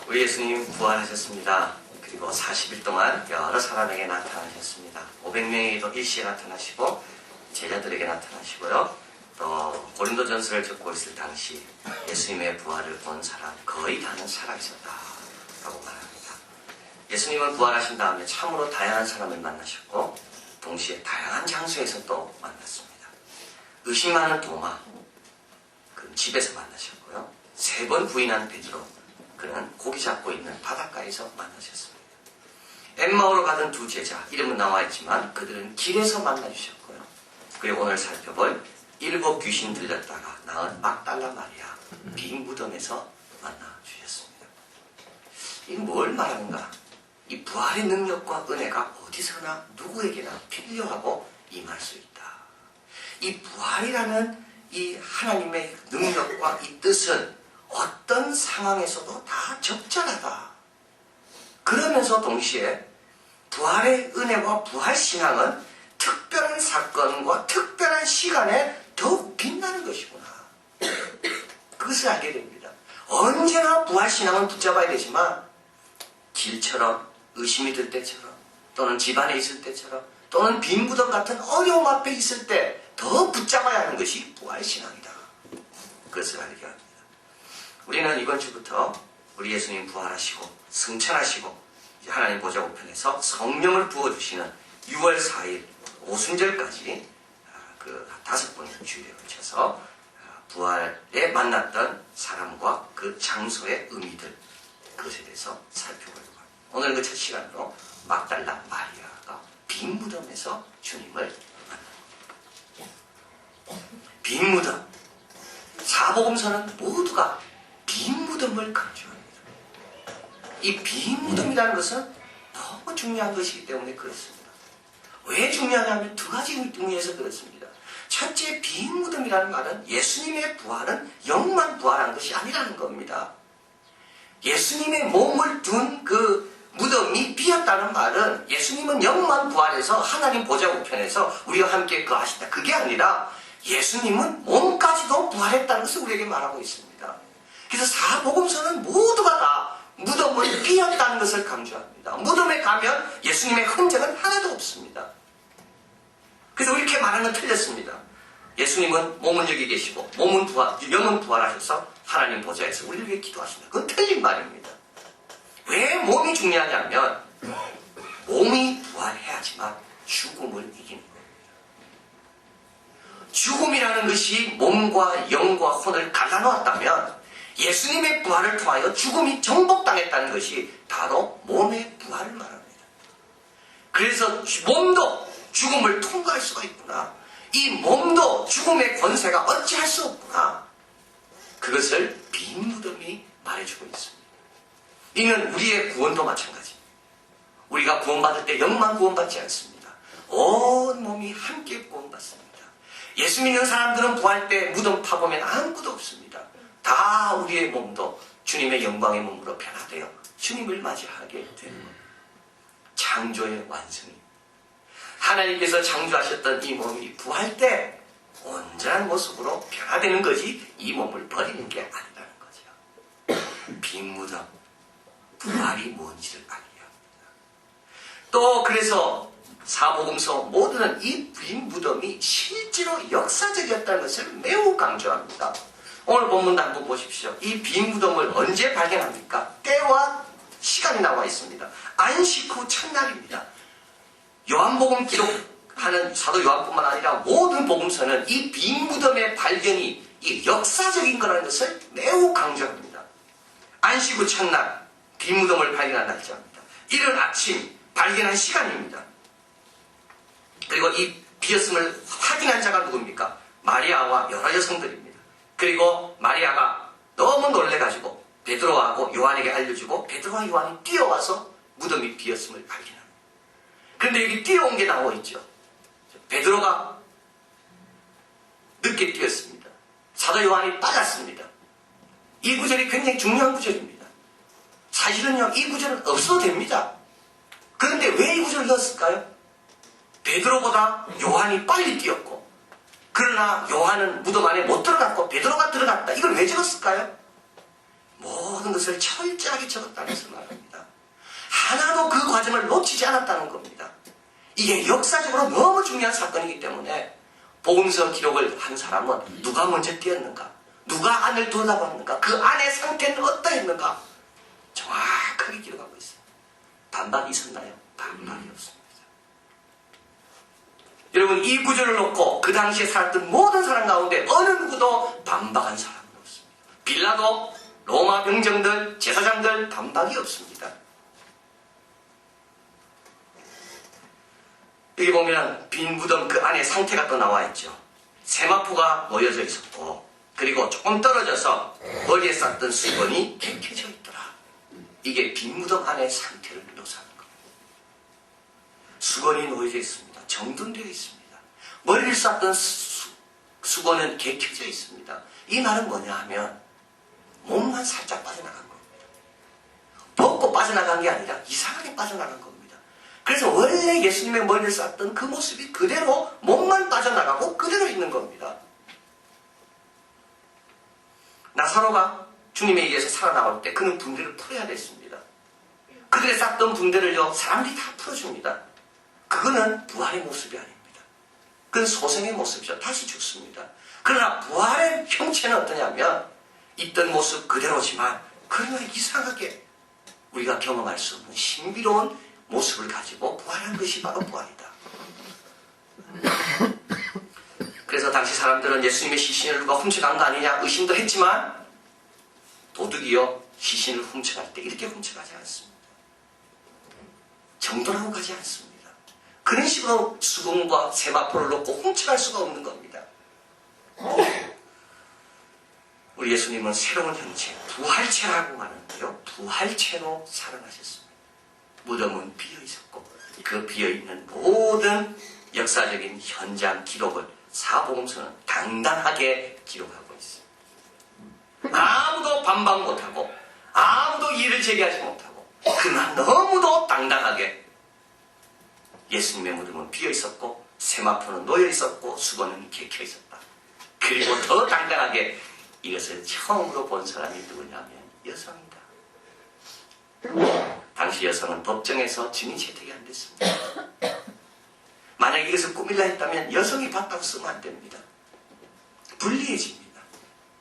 우리 예수님 부활하셨습니다. 그리고 40일 동안 여러 사람에게 나타나셨습니다. 500명에게도 일시에 나타나시고 제자들에게 나타나시고요. 또 고린도전서를 적고 있을 당시 예수님의 부활을 본 사람 거의 다는 살아있었다라고 말합니다. 예수님은 부활하신 다음에 참으로 다양한 사람을 만나셨고 동시에 다양한 장소에서 또 만났습니다. 의심 많은 도마, 그는 집에서 만나셨고요. 3번 부인한 베드로, 그는 고기 잡고 있는 바닷가에서 만나셨습니다. 엠마오로 가던 2 제자, 이름은 나와 있지만 그들은 길에서 만나주셨고요. 그리고 오늘 살펴볼 7 귀신 들렸다가 나은 막달라 마리아, 빈 무덤에서 만나주셨습니다. 이게 뭘 말하는가? 이 부활의 능력과 은혜가 어디서나 누구에게나 필요하고 임할 수 있다. 이 부활이라는 이 하나님의 능력과 이 뜻은 어떤 상황에서도 다 적절하다. 그러면서 동시에 부활의 은혜와 부활신앙은 특별한 사건과 특별한 시간에 더욱 빛나는 것이구나. 그것을 알게 됩니다. 언제나 부활신앙은 붙잡아야 되지만 길처럼 의심이 들 때처럼 또는 집안에 있을 때처럼 또는 빈 무덤 같은 어려움 앞에 있을 때 더 붙잡아야 하는 것이 부활신앙이다. 그것을 알게 합니다. 우리는 이번 주부터 우리 예수님 부활하시고 승천하시고 하나님 보좌 우편에서 성령을 부어주시는 6월 4일 오순절까지 그 5번의 주일에 걸쳐서 부활에 만났던 사람과 그 장소의 의미들, 그것에 대해서 살펴보려고 합니다. 오늘 그 첫 시간으로 막달라 마리아가 빈 무덤에서 주님을 만납니다. 빈 무덤. 사복음서는 모두가 빈 무덤을 강조합니다. 이 빈 무덤이라는 것은 너무 중요한 것이기 때문에 그렇습니다. 왜 중요하냐면 2가지 의미에서 그렇습니다. 첫째, 빈 무덤이라는 말은 예수님의 부활은 영만 부활한 것이 아니라는 겁니다. 예수님의 몸을 둔 그 무덤이 비었다는 말은 예수님은 영만 부활해서 하나님 보좌 우편에서 우리와 함께 거하신다. 그게 아니라 예수님은 몸까지도 부활했다는 것을 우리에게 말하고 있습니다. 그래서 사복음서는 모두가 다 무덤을 비었다는 것을 강조합니다. 무덤에 가면 예수님의 흔적은 하나도 없습니다. 그래서 이렇게 말하는 건 틀렸습니다. 예수님은 몸은 여기 계시고 영은 부활하셔서 하나님 보좌에서 우리를 위해 기도하신다. 그건 틀린 말입니다. 왜 몸이 중요하냐면 몸이 부활해야지만 죽음을 이기는 겁니다. 죽음이라는 것이 몸과 영과 혼을 갈라놓았다면 예수님의 부활을 통하여 죽음이 정복당했다는 것이 바로 몸의 부활을 말합니다. 그래서 몸도 죽음을 통과할 수가 있구나. 이 몸도 죽음의 권세가 어찌할 수 없구나. 그것을 빈 무덤이 말해주고 있습니다. 이는 우리의 구원도 마찬가지입니다. 우리가 구원받을 때 영만 구원받지 않습니다. 온 몸이 함께 구원받습니다. 예수 믿는 사람들은 부활 때 무덤 파보면 아무것도 없습니다. 다 우리의 몸도 주님의 영광의 몸으로 변화되어 주님을 맞이하게 되는 겁니다. 창조의 완성입니다. 하나님께서 창조하셨던 이 몸이 부활 때 온전한 모습으로 변화되는 거지 이 몸을 버리는 게 아니라는 거죠. 빈 무덤, 부활이 뭔지를 알게 합니다. 또 그래서 사복음서 모두는 이 빈 무덤이 실제로 역사적이었다는 것을 매우 강조합니다. 오늘 본문도 한번 보십시오. 이 빈 무덤을 언제 발견합니까? 때와 시간이 나와 있습니다. 안식 후 첫날입니다. 요한복음 기록하는 사도 요한뿐만 아니라 모든 복음서는 이 빈 무덤의 발견이 이 역사적인 거라는 것을 매우 강조합니다. 안식 후 첫날 빈 무덤을 발견한 날짜입니다. 이른 아침 발견한 시간입니다. 그리고 이 비었음을 확인한 자가 누굽니까? 마리아와 여러 여성들입니다. 그리고 마리아가 너무 놀래가지고 베드로하고 요한에게 알려주고 베드로와 요한이 뛰어와서 무덤이 비었음을 발견합니다. 그런데 여기 뛰어온 게 나와 있죠. 베드로가 늦게 뛰었습니다. 사도 요한이 빨랐습니다. 이 구절이 굉장히 중요한 구절입니다. 사실은요, 이 구절은 없어도 됩니다. 그런데 왜 이 구절을 넣었을까요? 베드로보다 요한이 빨리 뛰었고 그러나 요한은 무덤 안에 못 들어갔고 베드로가 들어갔다. 이걸 왜 적었을까요? 모든 것을 철저하게 적었다는 것을 말합니다. 하나도 그 과정을 놓치지 않았다는 겁니다. 이게 역사적으로 너무 중요한 사건이기 때문에 복음서 기록을 한 사람은 누가 먼저 뛰었는가, 누가 안을 돌아봤는가, 그 안의 상태는 어떠했는가 정확하게 기록하고 있어요. 반박이 있었나요? 반박이 없습니다. 여러분, 이 구절을 놓고 그 당시에 살았던 모든 사람 가운데 어느 누구도 반박한 사람은 없습니다. 빌라도, 로마 병정들, 제사장들 반박이 없습니다. 여기 보면 빈 무덤 그 안에 상태가 또 나와 있죠. 세마포가 모여져 있었고, 그리고 조금 떨어져서 머리에 쌌던 수건이 켜져 있더라. 이게 빈 무덤 안의 상태를 묘사하는 겁니다. 수건이 놓여져 있습니다. 정돈되어 있습니다. 머리를 쌌던 수건은 개켜져 있습니다. 이 말은 뭐냐 하면 몸만 살짝 빠져나간 겁니다. 벗고 빠져나간 게 아니라 이상하게 빠져나간 겁니다. 그래서 원래 예수님의 머리를 쌌던 그 모습이 그대로 몸만 빠져나가고 그대로 있는 겁니다. 나사로가 주님에 의해서 살아나올 때 그는 붕대를 풀어야 됐습니다. 그들의 쌌던 붕대를요, 사람들이 다 풀어줍니다. 그거는 부활의 모습이 아닙니다. 그건 소생의 모습이죠. 다시 죽습니다. 그러나 부활의 형체는 어떠냐면 있던 모습 그대로지만 그러나 이상하게 우리가 경험할 수 없는 신비로운 모습을 가지고 부활한 것이 바로 부활이다. 그래서 당시 사람들은 예수님의 시신을 누가 훔쳐간 거 아니냐 의심도 했지만 도둑이요 시신을 훔쳐갈 때 이렇게 훔쳐가지 않습니다. 정돈하고 가지 않습니다. 그런 식으로 수건과 세마포를 놓고 훔쳐갈 수가 없는 겁니다. 우리 예수님은 새로운 형체, 부활체라고 하는데요, 부활체로 살아나셨습니다. 무덤은 비어있었고 그 비어있는 모든 역사적인 현장 기록을 사복음서는 당당하게 기록하고 있습니다. 아무도 반박 못하고 아무도 이의를 제기하지 못하고 그러나 너무도 당당하게 예수님의 무덤은 비어있었고 세마포는 놓여있었고 수건은 개켜있었다. 그리고 더 당당하게 이것을 처음으로 본 사람이 누구냐면 여성이다. 당시 여성은 법정에서 증인 채택이 안 됐습니다. 만약에 이것을 꾸밀라 했다면 여성이 봤다고 쓰면 안 됩니다. 불리해집니다.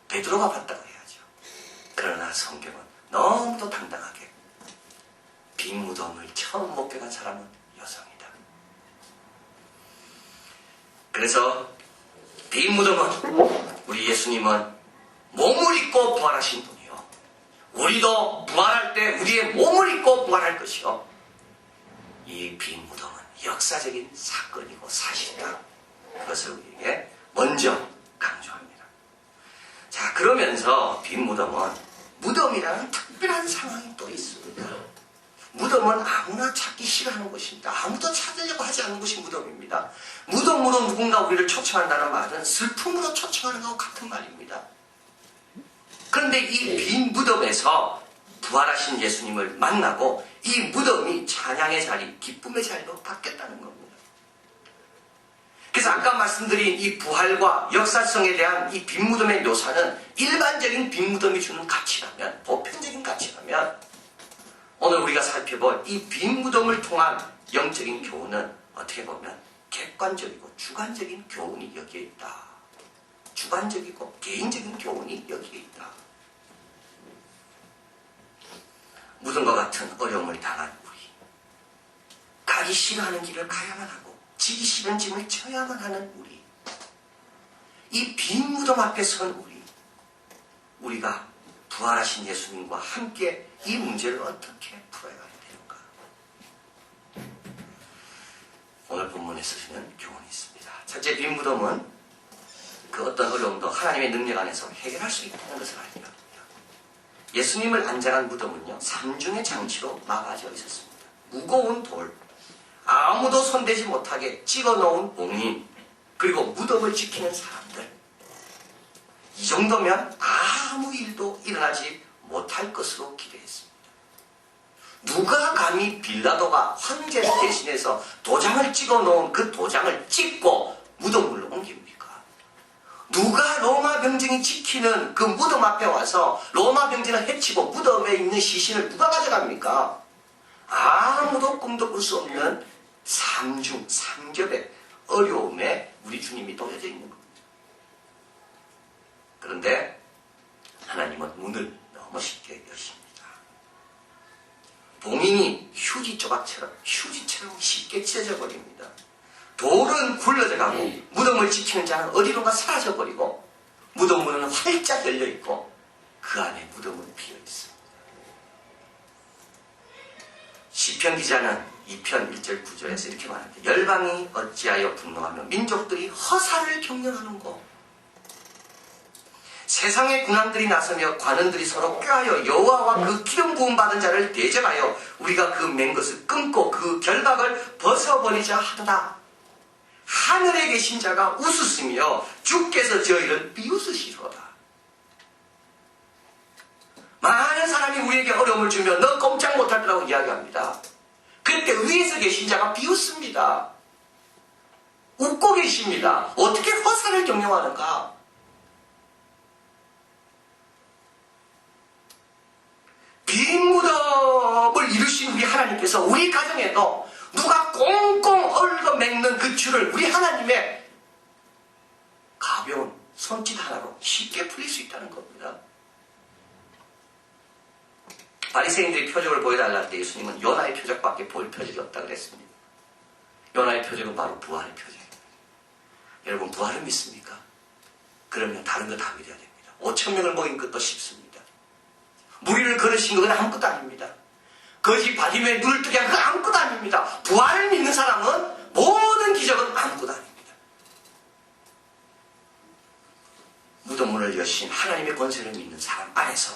베드로가 봤다고 해야죠. 그러나 성경은 너무도 당당하게 빈 무덤을 처음 목격한 사람은 여성이다. 그래서 빈 무덤은 우리 예수님은 몸을 입고 부활하신 분이요. 우리도 부활할 때 우리의 몸을 입고 부활할 것이요. 이 빈 무덤은 역사적인 사건이고 사실이다. 그것을 우리에게 먼저 강조합니다. 자, 그러면서 빈 무덤은 무덤이라는 특별한 상황이 또 있습니다. 무덤은 아무나 찾기 싫어하는 곳입니다. 아무도 찾으려고 하지 않는 곳이 무덤입니다. 무덤으로 누군가 우리를 초청한다는 말은 슬픔으로 초청하는 것과 같은 말입니다. 그런데 이 빈 무덤에서 부활하신 예수님을 만나고 이 무덤이 찬양의 자리, 기쁨의 자리로 바뀌었다는 겁니다. 그래서 아까 말씀드린 이 부활과 역사성에 대한 이 빈 무덤의 묘사는 일반적인 빈 무덤이 주는 가치라면, 보편적인 가치라면 오늘 우리가 살펴볼 이 빈 무덤을 통한 영적인 교훈은 어떻게 보면 객관적이고 주관적인 교훈이 여기에 있다. 주관적이고 개인적인 교훈이 여기에 있다. 무덤과 같은 어려움을 당한 우리, 가기 싫어하는 길을 가야만 하고 지기 싫은 짐을 져야만 하는 우리, 이 빈 무덤 앞에 선 우리가 부활하신 예수님과 함께 이 문제를 어떻게 풀어야 되는가? 오늘 본문에서 주는 교훈이 있습니다. 첫째, 빈 무덤은 그 어떤 어려움도 하나님의 능력 안에서 해결할 수 있다는 것을 알게 합니다. 예수님을 안장한 무덤은요, 삼중의 장치로 막아져 있었습니다. 무거운 돌, 아무도 손대지 못하게 찍어놓은 옥린, 그리고 무덤을 지키는 사람들. 이 정도면 아무 일도 일어나지 못할 것으로 기대했습니다. 누가 감히 빌라도가 황제를 대신해서 도장을 찍어놓은 그 도장을 찍고 무덤으로 옮깁니까? 누가 로마 병정이 지키는 그 무덤 앞에 와서 로마 병정을 해치고 무덤에 있는 시신을 누가 가져갑니까? 아무도 꿈도 꿀 수 없는 삼중, 삼겹의 어려움에 우리 주님이 놓여져 있는 겁니다. 그런데 하나님은 문을 너무 쉽게 여십니다. 봉인이 휴지 조각처럼, 휴지처럼 쉽게 찢어져 버립니다. 돌은 굴러져 가고 무덤을 지키는 자는 어디론가 사라져 버리고 무덤 문은 활짝 열려 있고 그 안에 무덤은 비어 있습니다. 시편 기자는 2편 1절 9절에서 이렇게 말합니다. 열방이 어찌하여 분노하며 민족들이 허사를 경영하는고. 세상의 군왕들이 나서며 관원들이 서로 꾀하여 여호와와 그 기름 부음 받은 자를 대적하여 우리가 그 맨 것을 끊고 그 결박을 벗어버리자 하도다. 하늘에 계신 자가 웃으시며 주께서 저희를 비웃으시로다. 많은 사람이 우리에게 어려움을 주며 너 꼼짝 못할 거라고 이야기합니다. 그때 위에서 계신 자가 비웃습니다. 웃고 계십니다. 어떻게 허사를 경영하는가? 빈 무덤을 이루신 우리 하나님께서 우리 가정에도 누가 꽁꽁 얽어맥는 그 줄을 우리 하나님의 가벼운 손짓 하나로 쉽게 풀릴 수 있다는 겁니다. 바리새인들이 표적을 보여달라 할 때 예수님은 요나의 표적밖에 볼 표적이 없다 그랬습니다. 요나의 표적은 바로 부활의 표적입니다. 여러분 부활을 믿습니까? 그러면 다른 거 다 믿어야 됩니다. 5,000명을 먹인 것도 쉽습니다. 무리를 걸으신 건 아무것도 아닙니다. 거지 바디메에 눈을 뜨게 한 건 아무것도 아닙니다. 부활을 믿는 사람은 모든 기적은 아무것도 아닙니다. 무덤문을 여신 하나님의 권세를 믿는 사람 안에서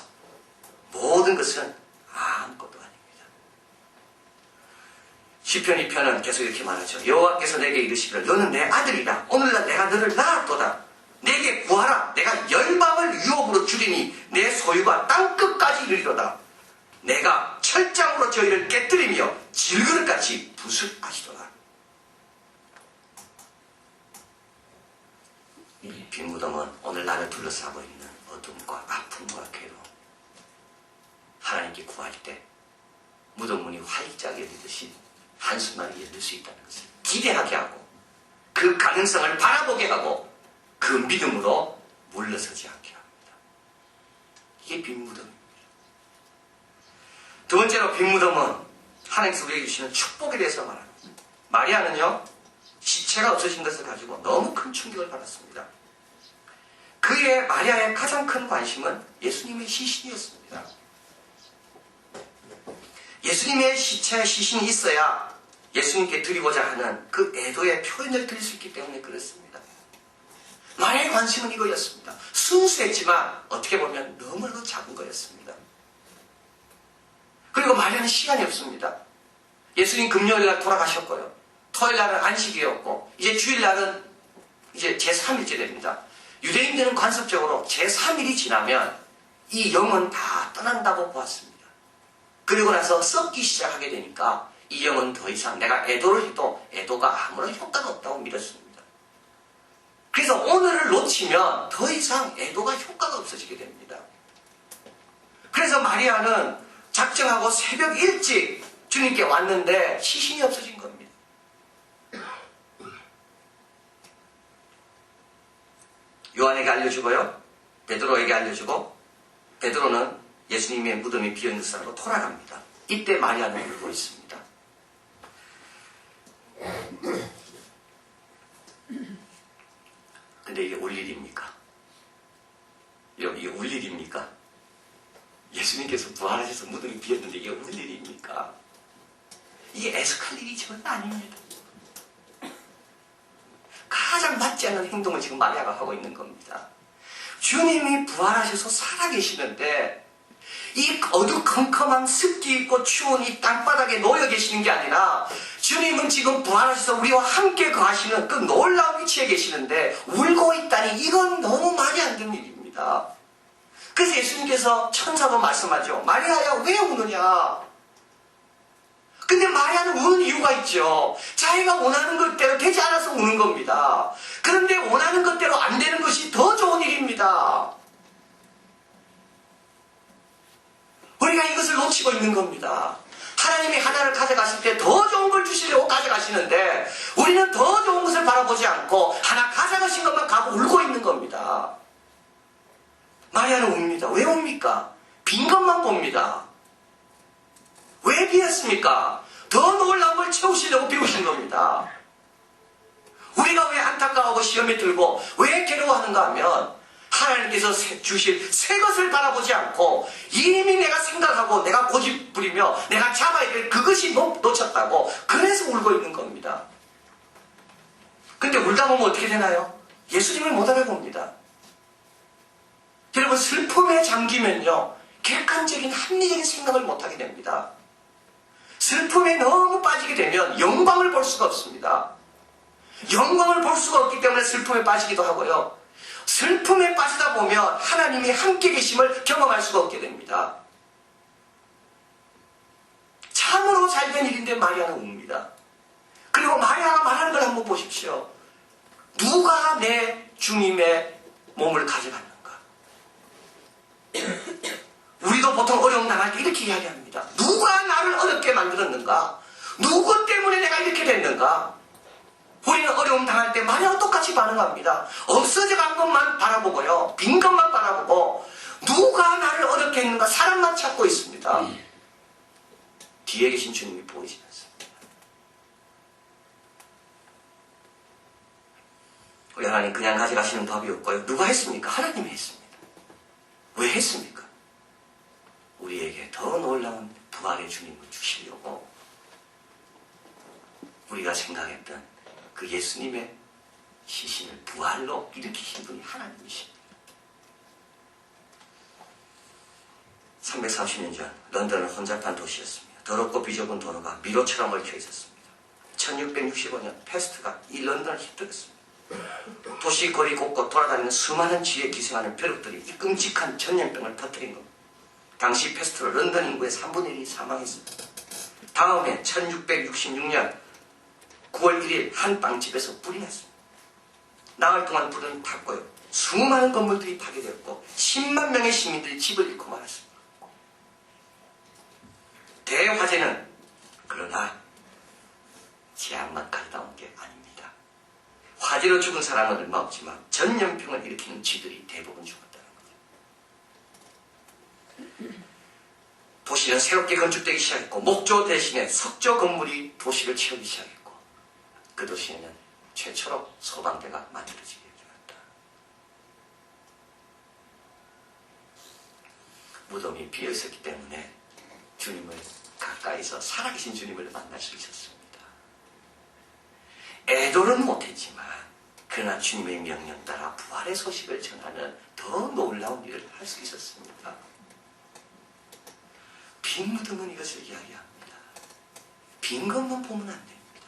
모든 것은 아무것도 아닙니다. 시편 2편은 계속 이렇게 말하죠. 여호와께서 내게 이르시기를 너는 내 아들이다. 오늘날 내가 너를 낳았도다. 내게 구하라. 내가 열방을 유업으로 주리니 내 소유가 땅끝까지 이르리로다. 내가 철장으로 저희를 깨뜨리며 질그릇같이 부술하시도다. 이 빈 무덤은 오늘 나를 둘러싸고 있는 어둠과 아픔과 괴로움. 하나님께 구할 때 무덤 문이 활짝 열리듯이 한순간에 열릴 수 있다는 것을 기대하게 하고 그 가능성을 바라보게 하고 그 믿음으로 물러서지 않게 합니다. 이게 빈 무덤입니다. 두 번째로 빈 무덤은 하나님께서 우리에게 주시는 축복에 대해서 말합니다. 마리아는요 시체가 없어진 것을 가지고 너무 큰 충격을 받았습니다. 그의 마리아의 가장 큰 관심은 예수님의 시신이었습니다. 예수님의 시체에 시신이 있어야 예수님께 드리고자 하는 그 애도의 표현을 드릴 수 있기 때문에 그렇습니다. 마리아의 관심은 이거였습니다. 순수했지만 어떻게 보면 너무나도 작은 거였습니다. 그리고 마리아는 시간이 없습니다. 예수님 금요일날 돌아가셨고요. 토요일날은 안식이었고 이제 주일날은 이제 제3일째 됩니다. 유대인들은 관습적으로 제3일이 지나면 이 영은 다 떠난다고 보았습니다. 그리고 나서 썩기 시작하게 되니까 이 영은 더 이상 내가 애도를 해도 애도가 아무런 효과가 없다고 믿었습니다. 그래서 오늘을 놓치면 더 이상 애도가 효과가 없어지게 됩니다. 그래서 마리아는 작정하고 새벽 일찍 주님께 왔는데 시신이 없어진 겁니다. 요한에게 알려주고요. 베드로에게 알려주고 베드로는 예수님의 무덤이 비어있는 산으로 돌아갑니다. 이때 마리아는 울고 있습니다. 근데 이게 울 일입니까? 이게 울 일입니까? 예수님께서 부활하셔서 무덤이 비었는데 이게 울 일입니까? 이게 애석할 일이 절대 아닙니다. 가장 맞지 않는 행동을 지금 마리아가 하고 있는 겁니다. 주님이 부활하셔서 살아계시는데 이 어두컴컴한 습기 있고 추운 이 땅바닥에 놓여 계시는 게 아니라 주님은 지금 부활하셔서 우리와 함께 거하시는 그 놀라운 위치에 계시는데 울고 있다니 이건 너무 말이 안 되는 일입니다. 그래서 예수님께서 천사도 말씀하죠. 마리아야 왜 우느냐? 근데 마리아는 우는 이유가 있죠. 자기가 원하는 것대로 되지 않아서 우는 겁니다. 그런데 원하는 것대로 안 되는 것이 더 좋은 일입니다. 우리가 이것을 놓치고 있는 겁니다. 하나님이 하나를 가져가실 때 더 좋은 걸 주시려고 가져가시는데 우리는 더 좋은 것을 바라보지 않고 하나 가져가신 것만 가고 울고 있는 겁니다. 마리아는 웁니다. 왜 웁니까? 빈 것만 봅니다. 왜 비었습니까? 더 놀라운 걸 채우시려고 비우신 겁니다. 우리가 왜 안타까워하고 시험에 들고 왜 괴로워하는가 하면 하나님께서 주실 새 것을 바라보지 않고 이미 내가 생각하고 내가 고집 부리며 내가 잡아야 될 그것이 놓쳤다고 그래서 울고 있는 겁니다. 근데 울다 보면 어떻게 되나요? 예수님을 못 알아봅니다. 여러분, 슬픔에 잠기면요 객관적인 합리적인 생각을 못하게 됩니다. 슬픔에 너무 빠지게 되면 영광을 볼 수가 없습니다. 영광을 볼 수가 없기 때문에 슬픔에 빠지기도 하고요. 슬픔에 빠지다 보면 하나님이 함께 계심을 경험할 수가 없게 됩니다. 참으로 잘된 일인데 마리아는 웁니다. 그리고 마리아가 말하는 걸 한번 보십시오. 누가 내 주님의 몸을 가져갔는가? 우리도 보통 어려움 당할 때 이렇게 이야기합니다. 누가 나를 어렵게 만들었는가? 누구 때문에 내가 이렇게 됐는가? 우리는 어려움 당할 때 마리아와 똑같이 반응합니다. 없어져간 것만 바라보고요. 빈 것만 바라보고 누가 나를 어렵게 했는가 사람만 찾고 있습니다. 뒤에 계신 주님이 보이지 않습니다. 우리 하나님 그냥 가져가시는 법이 없고요. 누가 했습니까? 하나님이 했습니다. 왜 했습니까? 우리에게 더 놀라운 부활의 주님을 주시려고 우리가 생각했던 그 예수님의 시신을 부활로 일으키신 분이 하나님이십니다. 330년 전 런던은 혼잡한 도시였습니다. 더럽고 비좁은 도로가 미로처럼 얽혀 있었습니다. 1665년 패스트가 이 런던을 휩쓸었습니다. 도시 거리 곳곳 돌아다니는 수많은 쥐에 기생하는 벼룩들이 이 끔찍한 전염병을 터뜨린 겁니다. 당시 패스트로 런던 인구의 3분의 1이 사망했습니다. 다음해 1666년 9월 1일 한 빵집에서 불이 났습니다. 나흘 동안 불은 탔고요. 수많은 건물들이 파괴되었고 10만 명의 시민들이 집을 잃고 말았습니다. 대화재는 그러나 재앙만 가져다 온 게 아닙니다. 화재로 죽은 사람은 얼마 없지만 전염병을 일으키는 쥐들이 대부분 죽었다는 거죠. 도시는 새롭게 건축되기 시작했고 목조 대신에 석조 건물이 도시를 채우기 시작했고 그 도시에는 최초로 소방대가 만들어지게 되었다. 무덤이 비어있었기 때문에 주님을 가까이서 살아계신 주님을 만날 수 있었습니다. 애도는 못했지만 그러나 주님의 명령 따라 부활의 소식을 전하는 더 놀라운 일을 할 수 있었습니다. 빈 무덤은 이것을 이야기합니다. 빈 것만 보면 안 됩니다.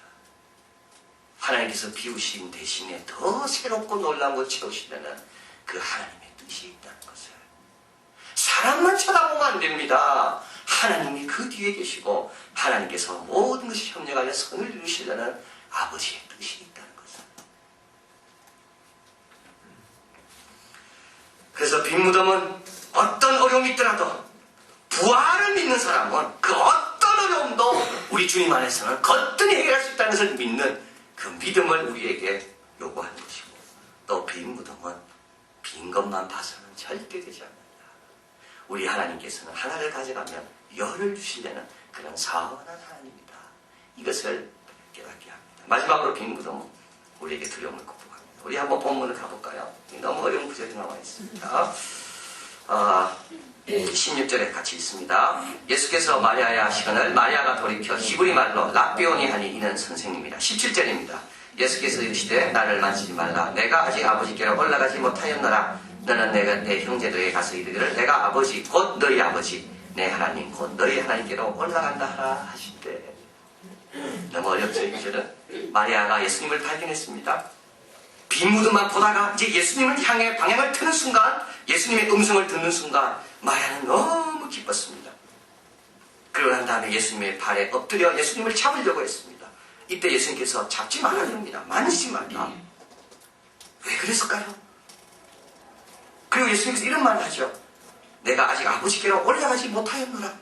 하나님께서 비우신 대신에 더 새롭고 놀라운 걸 채우시려는 그 하나님의 뜻이 있다는 것을 사람만 쳐다보면 안 됩니다. 하나님이 그 뒤에 계시고 하나님께서 모든 것이 협력하여 선을 이루시려는 아버지의 뜻이 있다는 것을. 그래서 빈 무덤은 어떤 어려움이 있더라도 부활을 믿는 사람은 그 어떤 어려움도 우리 주님 안에서는 거뜬히 해결할 수 있다는 것을 믿는 그 믿음을 우리에게 요구하는 것이고 또 빈 무덤은 빈 것만 봐서는 절대 되지 않는다. 우리 하나님께서는 하나를 가져가면 열을 주시려는 그런 선한 하나님이다. 이것을 깨닫게 합니다. 마지막으로 빈 무덤은 우리에게 두려움을 극복합니다. 우리 한번 본문을 가볼까요? 너무 어려운 구절이 나와 있습니다. 16절에 같이 있습니다. 예수께서 마리아야 하시거늘 마리아가 돌이켜 히브리 말로 랍비오니 하니 이는 선생님이라. 17절입니다. 예수께서 이르시되 나를 만지지 말라. 내가 아직 아버지께로 올라가지 못하였노라. 너는 내 형제들에게 가서 이르기를 내가 아버지 곧 너희 아버지 내 하나님 곧 너희 하나님께로 올라간다 하라 하시되. 너무 어렵죠 이 구절은. 마리아가 예수님을 발견했습니다. 빈 무덤만 보다가 이제 예수님을 향해 방향을 트는 순간 예수님의 음성을 듣는 순간 마리아는 너무 기뻤습니다. 그러고 난 다음에 예수님의 발에 엎드려 예수님을 잡으려고 했습니다. 이때 예수님께서 잡지 말아야 됩니다. 만지지 말라. 왜 그랬을까요? 그리고 예수님께서 이런 말을 하죠. 내가 아직 아버지께로 올라가지 못하였노라.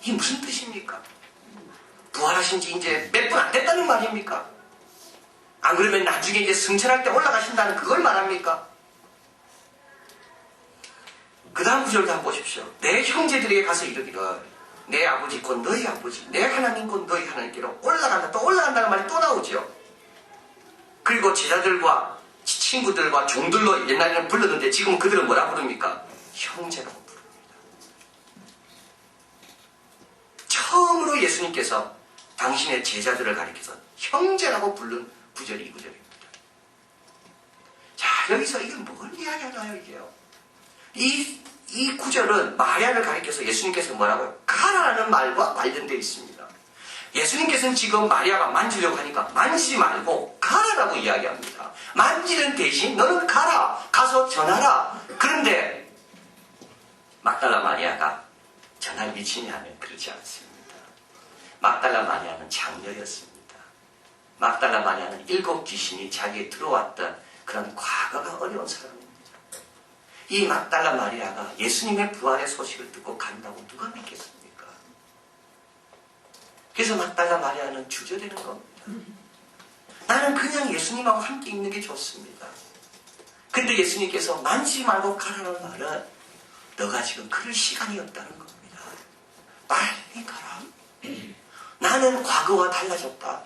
이게 무슨 뜻입니까? 부활하신 지 이제 몇 분 안 됐다는 말입니까? 안 그러면 나중에 이제 승천할 때 올라가신다는 그걸 말합니까? 그 다음 구절도 한번 보십시오. 내 형제들에게 가서 이르기를 내 아버지 곧 너희 아버지, 내 하나님 곧 너희 하나님께로 올라간다. 또 올라간다는 말이 또 나오죠. 그리고 제자들과 친구들과 종들로 옛날에는 불렀는데 지금 그들은 뭐라 부릅니까? 형제라고 부릅니다. 처음으로 예수님께서 당신의 제자들을 가리켜서 형제라고 부른 구절이 이 구절입니다. 자, 여기서 이게 뭘 이야기하나요, 이게요? 이 구절은 마리아를 가리켜서 예수님께서 뭐라고요? 가라라는 말과 관련되어 있습니다. 예수님께서는 지금 마리아가 만지려고 하니까 만지지 말고 가라라고 이야기합니다. 만지는 대신 너는 가라. 가서 전하라. 그런데 막달라 마리아가 전할 미치냐면 그렇지 않습니다. 막달라 마리아는 장녀였습니다. 막달라 마리아는 7 귀신이 자기에 들어왔던 그런 과거가 어려운 사람입니다. 이 막달라 마리아가 예수님의 부활의 소식을 듣고 간다고 누가 믿겠습니까? 그래서 막달라 마리아는 주저되는 겁니다. 나는 그냥 예수님하고 함께 있는 게 좋습니다. 근데 예수님께서 만지지 말고 가라는 말은 너가 지금 그럴 시간이 없다는 겁니다. 빨리 가라. 나는 과거와 달라졌다.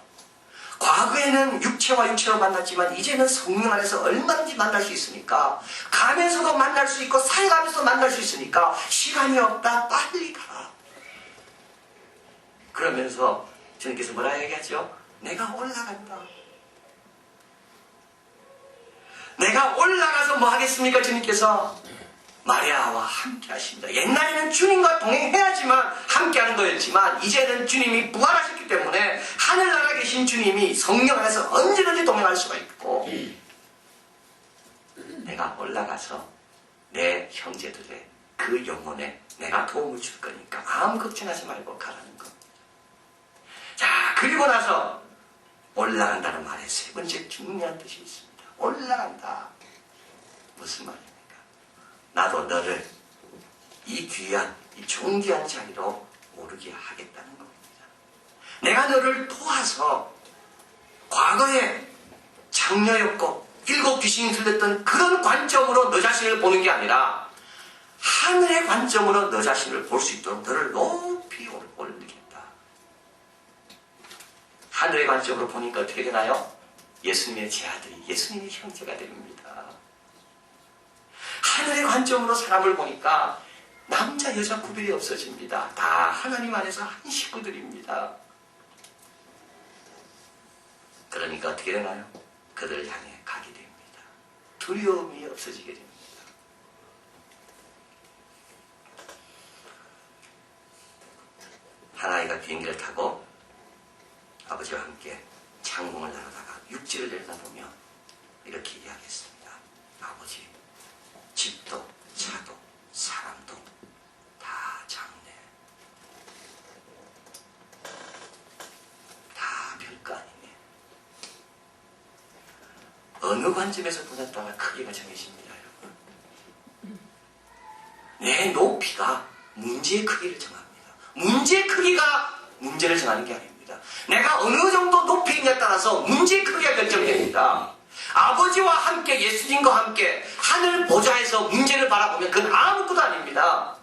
과거에는 육체와 육체로 만났지만 이제는 성령 안에서 얼마든지 만날 수 있으니까 가면서도 만날 수 있고 살아가면서 만날 수 있으니까 시간이 없다. 빨리 가라. 그러면서 주님께서 뭐라 얘기하죠? 내가 올라간다. 내가 올라가서 뭐 하겠습니까? 주님께서 마리아와 함께 하십니다. 옛날에는 주님과 동행해야지만 함께하는 거였지만 이제는 주님이 부활하셨기 때문에 하늘나라에 계신 주님이 성령 안에서 언제든지 동행할 수가 있고 내가 올라가서 내 형제들의 그 영혼에 내가 도움을 줄 거니까 아무 걱정하지 말고 가라는 겁니다. 자, 그리고 나서 올라간다는 말에 세 번째 중요한 뜻이 있습니다. 올라간다. 무슨 말입니까? 나도 너를 이 귀한, 이 존귀한 자리로 오르게 하겠다는 겁니다. 내가 너를 도와서 과거에 장녀였고 7 귀신이 들렸던 그런 관점으로 너 자신을 보는 게 아니라 하늘의 관점으로 너 자신을 볼 수 있도록 너를 높이 올리겠다. 하늘의 관점으로 보니까 어떻게 되나요? 예수님의 제아들이 예수님의 형제가 됩니다. 하늘의 관점으로 사람을 보니까 남자 여자 구별이 없어집니다. 다 하나님 안에서 한 식구들입니다. 그러니까 어떻게 되나요? 그들을 향해 가게 됩니다. 두려움이 없어지게 됩니다. 하나이가 비행기를 타고 아버지와 함께 창공을 나르다가 육지를 내려다보며 이렇게 이야기했습니다. 아버지, 집도 차도 사람도 다 작네. 다 별거 아니네. 어느 관점에서 보냐에 크기가 정해집니다, 여러분. 내 높이가 문제의 크기를 정합니다. 문제의 크기가 문제를 정하는 게 아닙니다. 내가 어느 정도 높이에 있냐에 따라서 문제의 크기가 결정됩니다. 아버지와 함께 예수님과 함께 하늘 보좌에서 문제를 바라보면 그건 아무것도 아닙니다.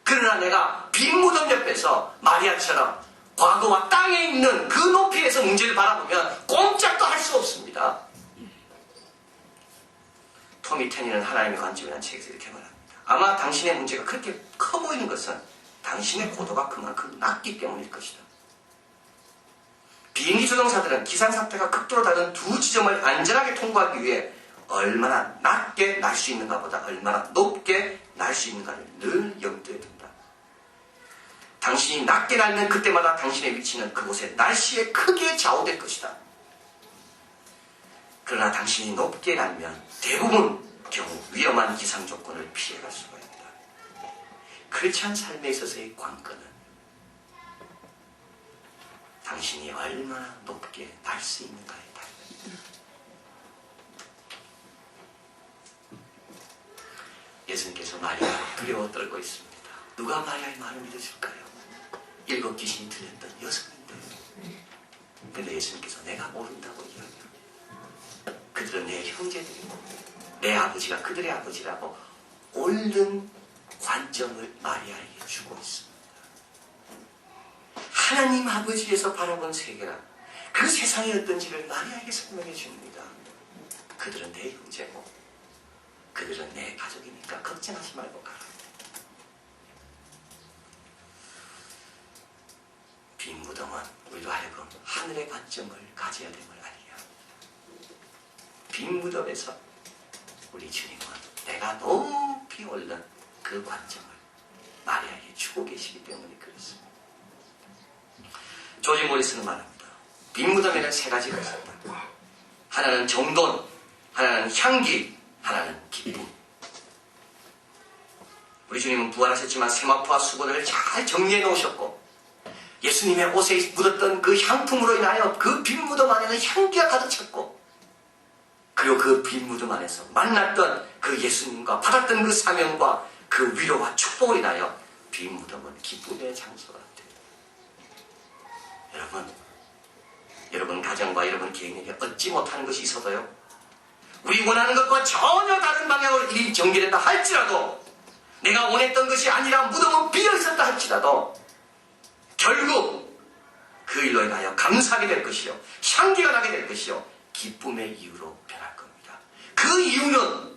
그러나 내가 빈 무덤 옆에서 마리아처럼 과거와 땅에 있는 그 높이에서 문제를 바라보면 꼼짝도 할 수 없습니다. 토미 테니는 하나님의 관점이라는 책에서 이렇게 말합니다. 아마 당신의 문제가 그렇게 커 보이는 것은 당신의 고도가 그만큼 낮기 때문일 것이다. 비행기 조종사들은 기상상태가 극도로 다른 두 지점을 안전하게 통과하기 위해 얼마나 낮게 날 수 있는가 보다 얼마나 높게 날 수 있는가를 늘 염두에 둔다. 당신이 낮게 날면 그때마다 당신의 위치는 그곳의 날씨의 크기에 좌우될 것이다. 그러나 당신이 높게 날면 대부분 경우 위험한 기상 조건을 피해갈 수가 있다. 그렇지 않은 삶에 있어서의 관건은 당신이 얼마나 높게 날 수 있는가에 달려있다. 예수님께서 마리아를 두려워 떨고 있습니다. 누가 마리아의 말을 믿어줄까요? 7 귀신이 들렸던 여성인데. 근데 예수님께서 내가 모른다고 이야기합니다. 그들은 내 형제들이고 내 아버지가 그들의 아버지라고 옳은 관점을 마리아에게 주고 있습니다. 하나님 아버지에서 바라본 세계라 그 세상이 어떤지를 마리아에게 설명해 줍니다. 그들은 내 형제고 그들은 내 가족이니까 걱정하지 말고 가라. 빈 무덤은 우리로 하여금 하늘의 관점을 가져야 됨을 알리야. 빈 무덤에서 우리 주님은 내가 높이 올른 그 관점을 마리아에게 주고 계시기 때문에 그렇습니다. 조지 모리스는 말합니다. 빈 무덤에는 3가지가 있었다. 하나는 정돈, 하나는 향기, 하나는 기쁨. 우리 주님은 부활하셨지만 세마포와 수건을 잘 정리해 놓으셨고 예수님의 옷에 묻었던 그 향품으로 인하여 그 빈 무덤 안에는 향기가 가득 찼고 그리고 그 빈 무덤 안에서 만났던 그 예수님과 받았던 그 사명과 그 위로와 축복을 인하여 빈 무덤은 기쁨의 장소가 됩니다. 여러분 가정과 여러분 개인에게 얻지 못하는 것이 있어도요 우리 원하는 것과 전혀 다른 방향으로 일이 전개된다 할지라도 내가 원했던 것이 아니라 무덤은 비어있었다 할지라도 결국 그 일로 인하여 감사하게 될 것이요 향기가 나게 될 것이요 기쁨의 이유로 변할 겁니다. 그 이유는